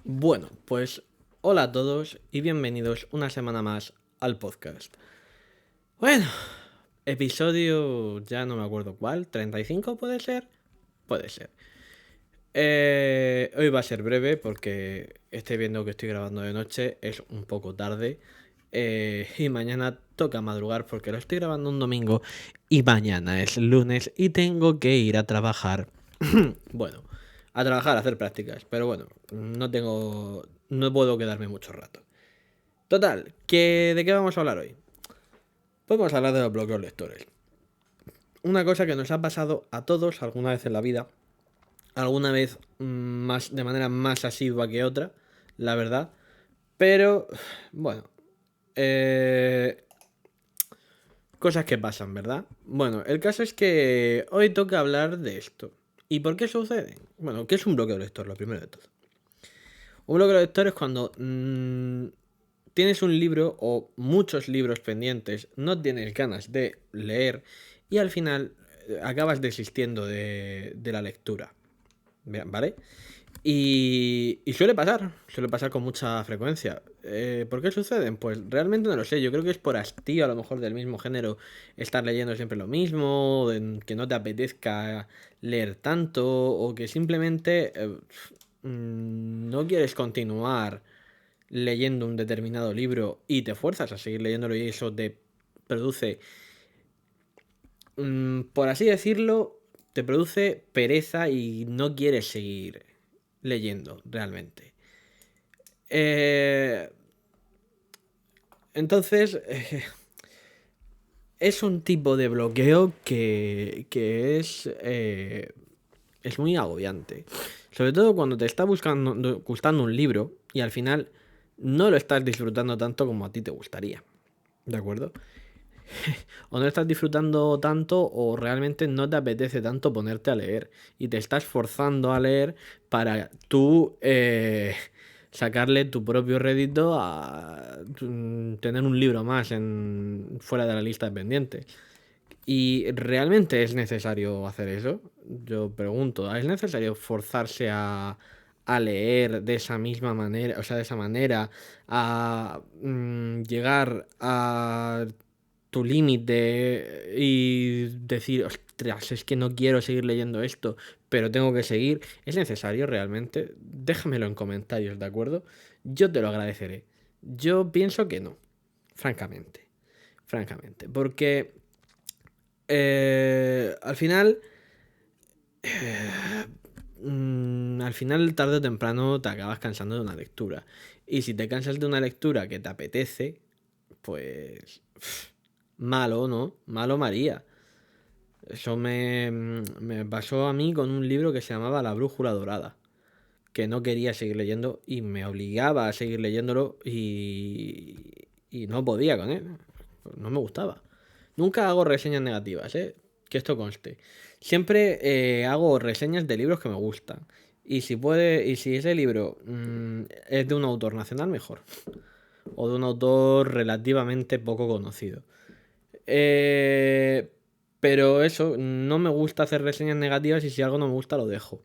Bueno, pues hola a todos y bienvenidos una semana más al podcast. Bueno, episodio ya no me acuerdo cuál, 35 puede ser. Puede ser. Hoy va a ser breve porque estoy viendo que estoy grabando de noche, es un poco tarde. Y mañana toca madrugar porque lo estoy grabando un domingo y mañana es lunes y tengo que ir a trabajar. Bueno, a trabajar, a hacer prácticas, pero bueno, no puedo quedarme mucho rato. Total, ¿de qué vamos a hablar hoy? Podemos hablar de los bloqueos lectores. Una cosa que nos ha pasado a todos alguna vez en la vida, alguna vez más de manera más asidua que otra, la verdad. Pero bueno, eh, cosas que pasan, ¿verdad? Bueno, el caso es que hoy toca hablar de esto. ¿Y por qué sucede? Bueno, ¿qué es un bloqueo lector? Lo primero de todo. Un bloqueo lector es cuando tienes un libro o muchos libros pendientes, no tienes ganas de leer y al final acabas desistiendo de la lectura. ¿Vale? Y suele pasar con mucha frecuencia. ¿Por qué suceden? Pues realmente no lo sé. Yo creo que es por hastío, a lo mejor del mismo género, estar leyendo siempre lo mismo, que no te apetezca leer tanto, o que simplemente no quieres continuar leyendo un determinado libro y te fuerzas a seguir leyéndolo y eso te produce, por así decirlo, te produce pereza y no quieres seguir leyendo realmente. Eh, entonces, es un tipo de bloqueo que es muy agobiante. Sobre todo cuando te está gustando un libro y al final no lo estás disfrutando tanto como a ti te gustaría. ¿De acuerdo? O no estás disfrutando tanto o realmente no te apetece tanto ponerte a leer y te estás forzando a leer para tú sacarle tu propio rédito a tener un libro más fuera de la lista de pendientes. ¿Y realmente es necesario hacer eso? Yo pregunto, ¿es necesario forzarse a leer de esa misma manera, o sea, de esa manera, a llegar a tu límite y decir, ostras, es que no quiero seguir leyendo esto, pero tengo que seguir? ¿Es necesario realmente? Déjamelo en comentarios, ¿de acuerdo? Yo te lo agradeceré. Yo pienso que no, francamente. Francamente, porque al final, al final, tarde o temprano te acabas cansando de una lectura. Y si te cansas de una lectura que te apetece, pues malo, ¿no? Malo María. Eso me pasó a mí con un libro que se llamaba La Brújula Dorada, que no quería seguir leyendo y me obligaba a seguir leyéndolo y no podía con él. No me gustaba. Nunca hago reseñas negativas, ¿eh? Que esto conste. Siempre hago reseñas de libros que me gustan. Y si ese libro es de un autor nacional, mejor. O de un autor relativamente poco conocido. Eh, pero eso, no me gusta hacer reseñas negativas y si algo no me gusta lo dejo.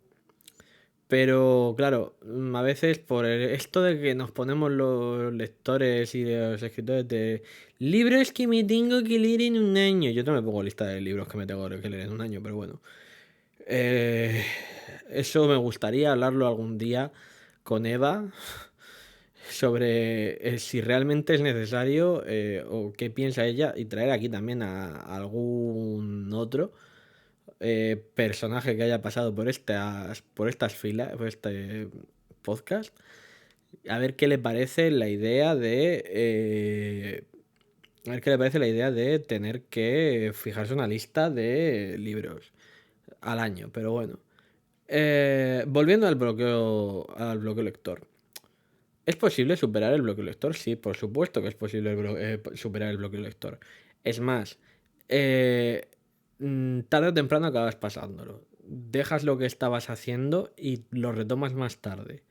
Pero claro, a veces por esto de que nos ponemos los lectores y los escritores de libros que me tengo que leer en un año. Yo no me pongo lista de libros que me tengo que leer en un año, pero bueno. Eh, Eso me gustaría hablarlo algún día con Eva sobre si realmente es necesario o qué piensa ella y traer aquí también a algún otro personaje que haya pasado por estas filas, por este podcast, a ver qué le parece la idea a ver qué le parece la idea de tener que fijarse una lista de libros al año, pero bueno. Volviendo al bloqueo lector. ¿Es posible superar el bloqueo lector? Sí, por supuesto que es posible superar el bloqueo lector. Es más, eh, tarde o temprano acabas pasándolo. Dejas lo que estabas haciendo y lo retomas más tarde.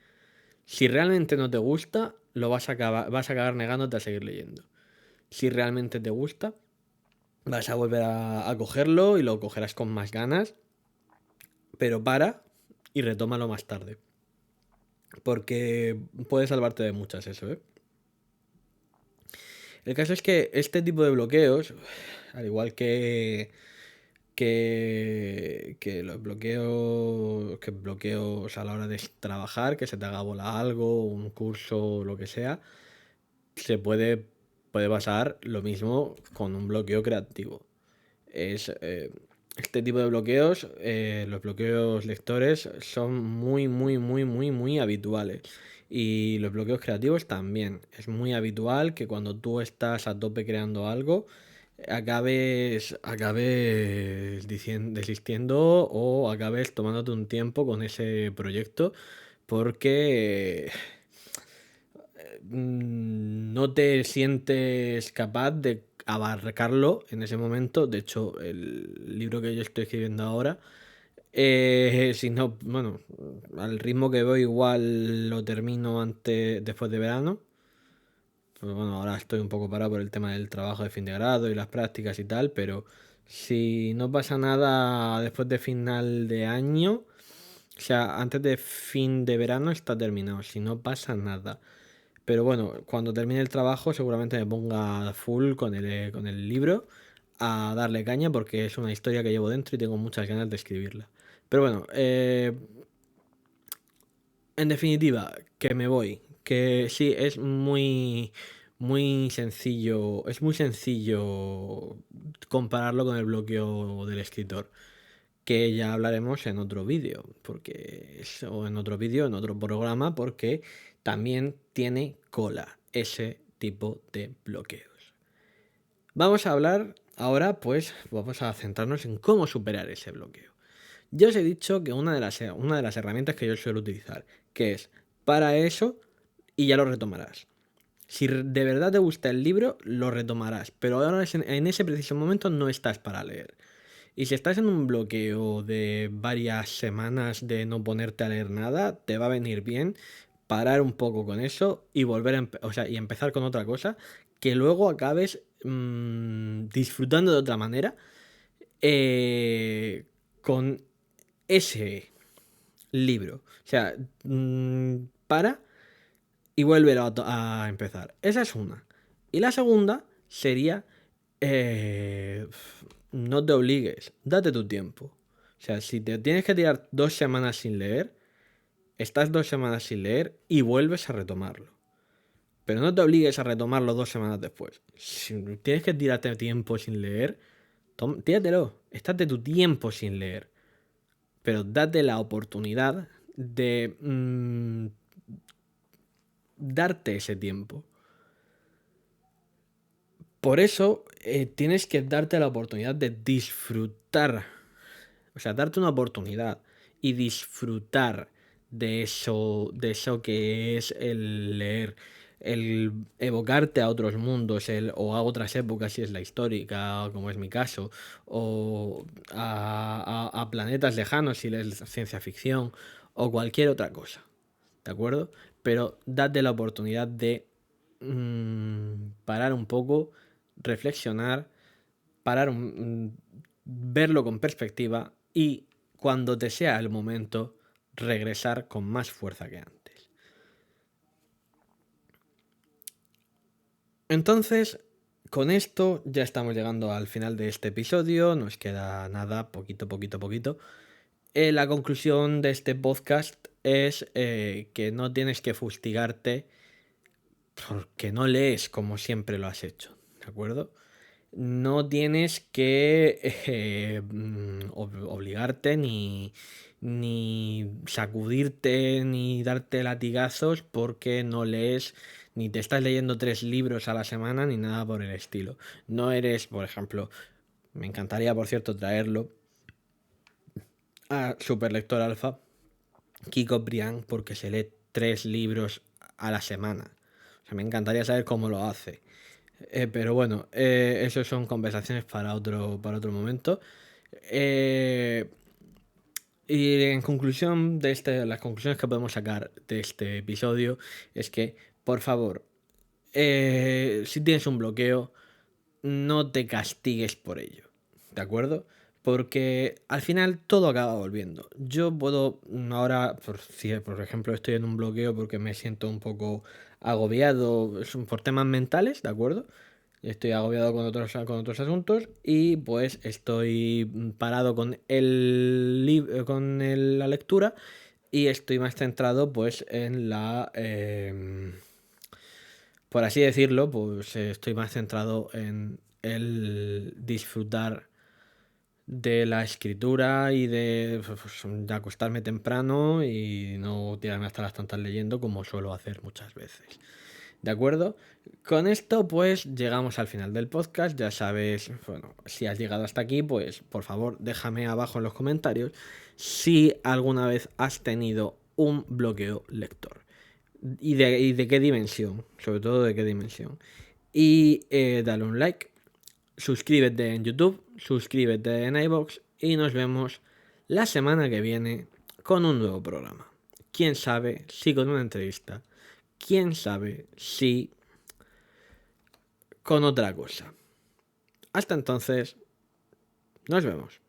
Si realmente no te gusta, vas a acabar negándote a seguir leyendo. Si realmente te gusta, vas a volver a cogerlo y lo cogerás con más ganas, pero para y retómalo más tarde. porque puede salvarte de muchas eso, ¿eh? El caso es que este tipo de bloqueos, al igual que los bloqueos a la hora de trabajar, que se te haga bola algo, un curso, lo que sea, puede pasar lo mismo con un bloqueo creativo. Este tipo de bloqueos, los bloqueos lectores, son muy, muy, muy, muy, muy habituales. Y los bloqueos creativos también. Es muy habitual que cuando tú estás a tope creando algo, acabes desistiendo o acabes tomándote un tiempo con ese proyecto porque no te sientes capaz de abarcarlo en ese momento. De hecho, el libro que yo estoy escribiendo ahora, si no, bueno, al ritmo que voy igual lo termino después de verano. Pues bueno, ahora estoy un poco parado por el tema del trabajo de fin de grado y las prácticas y tal, pero si no pasa nada después de final de año, o sea, antes de fin de verano está terminado, si no pasa nada. Pero bueno, cuando termine el trabajo seguramente me ponga full con el libro a darle caña porque es una historia que llevo dentro y tengo muchas ganas de escribirla. Pero bueno, en definitiva, que me voy. Que sí, es muy sencillo compararlo con el bloqueo del escritor, que ya hablaremos en otro vídeo, o en otro vídeo, en otro programa, porque también tiene cola ese tipo de bloqueos. Vamos a hablar ahora, pues vamos a centrarnos en cómo superar ese bloqueo. Ya os he dicho que una de las herramientas que yo suelo utilizar, que es para eso y ya lo retomarás. Si de verdad te gusta el libro, lo retomarás, pero ahora en ese preciso momento no estás para leer. Y si estás en un bloqueo de varias semanas de no ponerte a leer nada, te va a venir bien parar un poco con eso y volver y empezar con otra cosa que luego acabes disfrutando de otra manera con ese libro. O sea, para y vuelve a empezar. Esa es una. Y la segunda sería, eh, no te obligues, date tu tiempo. O sea, si te tienes que tirar 2 semanas sin leer, estás 2 semanas sin leer y vuelves a retomarlo. Pero no te obligues a retomarlo 2 semanas después. Si tienes que tirarte tiempo sin leer, tíratelo. Estate tu tiempo sin leer. Pero date la oportunidad de darte ese tiempo. Por eso tienes que darte la oportunidad de disfrutar. O sea, darte una oportunidad y disfrutar de eso que es el leer, el evocarte a otros mundos, o a otras épocas si es la histórica, como es mi caso, o a planetas lejanos si es ciencia ficción, o cualquier otra cosa. ¿De acuerdo? Pero date la oportunidad de parar un poco, reflexionar, verlo con perspectiva y cuando te sea el momento, regresar con más fuerza que antes. Entonces, con esto ya estamos llegando al final de este episodio, nos queda nada, poquito, poquito, poquito. La conclusión de este podcast es que no tienes que fustigarte porque no lees como siempre lo has hecho, ¿de acuerdo? No tienes que obligarte ni sacudirte ni darte latigazos porque no lees ni te estás leyendo 3 libros a la semana ni nada por el estilo. No eres, por ejemplo, me encantaría por cierto traerlo a Superlector Alpha, Kiko Briand, porque se lee 3 libros a la semana. O sea, me encantaría saber cómo lo hace. Pero bueno, eso son conversaciones para otro momento. Eh, y en conclusión las conclusiones que podemos sacar de este episodio es que, por favor, si tienes un bloqueo, no te castigues por ello, ¿de acuerdo? porque al final todo acaba volviendo. Yo puedo ahora, si por ejemplo estoy en un bloqueo porque me siento un poco agobiado por temas mentales, ¿de acuerdo? Estoy agobiado con otros asuntos y pues estoy parado con la lectura y estoy más centrado pues en por así decirlo, pues estoy más centrado en el disfrutar de la escritura y de acostarme temprano y no tirarme hasta las tantas leyendo como suelo hacer muchas veces. ¿De acuerdo? Con esto pues llegamos al final del podcast. Ya sabes, bueno, si has llegado hasta aquí, pues por favor déjame abajo en los comentarios si alguna vez has tenido un bloqueo lector. Y de qué dimensión, sobre todo de qué dimensión. Y dale un like, suscríbete en YouTube, suscríbete en iVoox y nos vemos la semana que viene con un nuevo programa. Quién sabe si con una entrevista, quién sabe si con otra cosa. Hasta entonces, nos vemos.